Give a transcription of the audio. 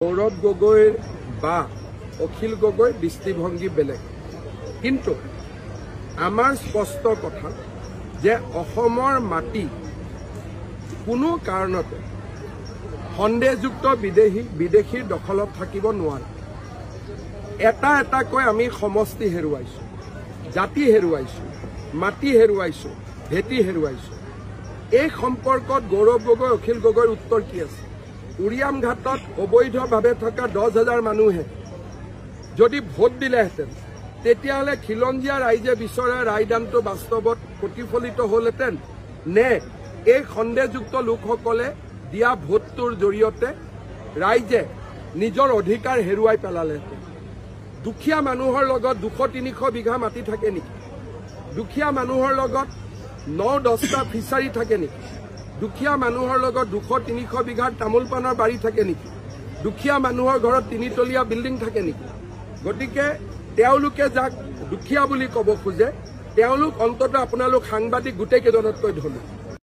গৌৰৱ গগৈৰ বা অখিল গগৈৰ দৃষ্টিভংগী বেলেগ, কিন্তু আমাৰ স্পষ্ট কথা যে অসমৰ মাটি কোনো কাৰণতে সন্দেহযুক্ত বিদেশীৰ দখলত থাকিব নোৱাৰে। এটা এটাকৈ আমি সমষ্টি হেৰুৱাইছোঁ, জাতি হেৰুৱাইছোঁ, মাটি হেৰুৱাইছোঁ, ভেটি হেৰুৱাইছোঁ। এই সম্পৰ্কত গৌৰৱ গগৈ অখিল গগৈৰ উত্তৰ কি আছে? উৰিয়াম ঘাটত অবৈধভাৱে থকা 10,000 মানুহে যদি ভোট দিলেহেঁতেন তেতিয়াহ'লে খিলঞ্জীয়া ৰাইজে বিচৰা ৰায়দানটো বাস্তৱত প্ৰতিফলিত হ'লহেঁতেন নে এই সন্দেহযুক্ত লোকসকলে দিয়া ভোটটোৰ জৰিয়তে ৰাইজে নিজৰ অধিকাৰ হেৰুৱাই পেলালেহেঁতেন? দুখীয়া মানুহৰ লগত 200-300 বিঘা মাটি থাকে নেকি? দুখীয়া মানুহৰ লগত 9-10টা ফিচাৰী থাকে নেকি? দুখীয়া মানুহৰ লগত 200-300 বিঘাৰ তামোল পাণৰ বাৰী থাকে নেকি? দুখীয়া মানুহৰ ঘৰত 3তলীয়া বিল্ডিং থাকে নেকি? গতিকে তেওঁলোকে যাক দুখীয়া বুলি ক'ব খোজে তেওঁলোক অন্ততঃ আপোনালোক সাংবাদিক গোটেইকেইজনতকৈ ধনী।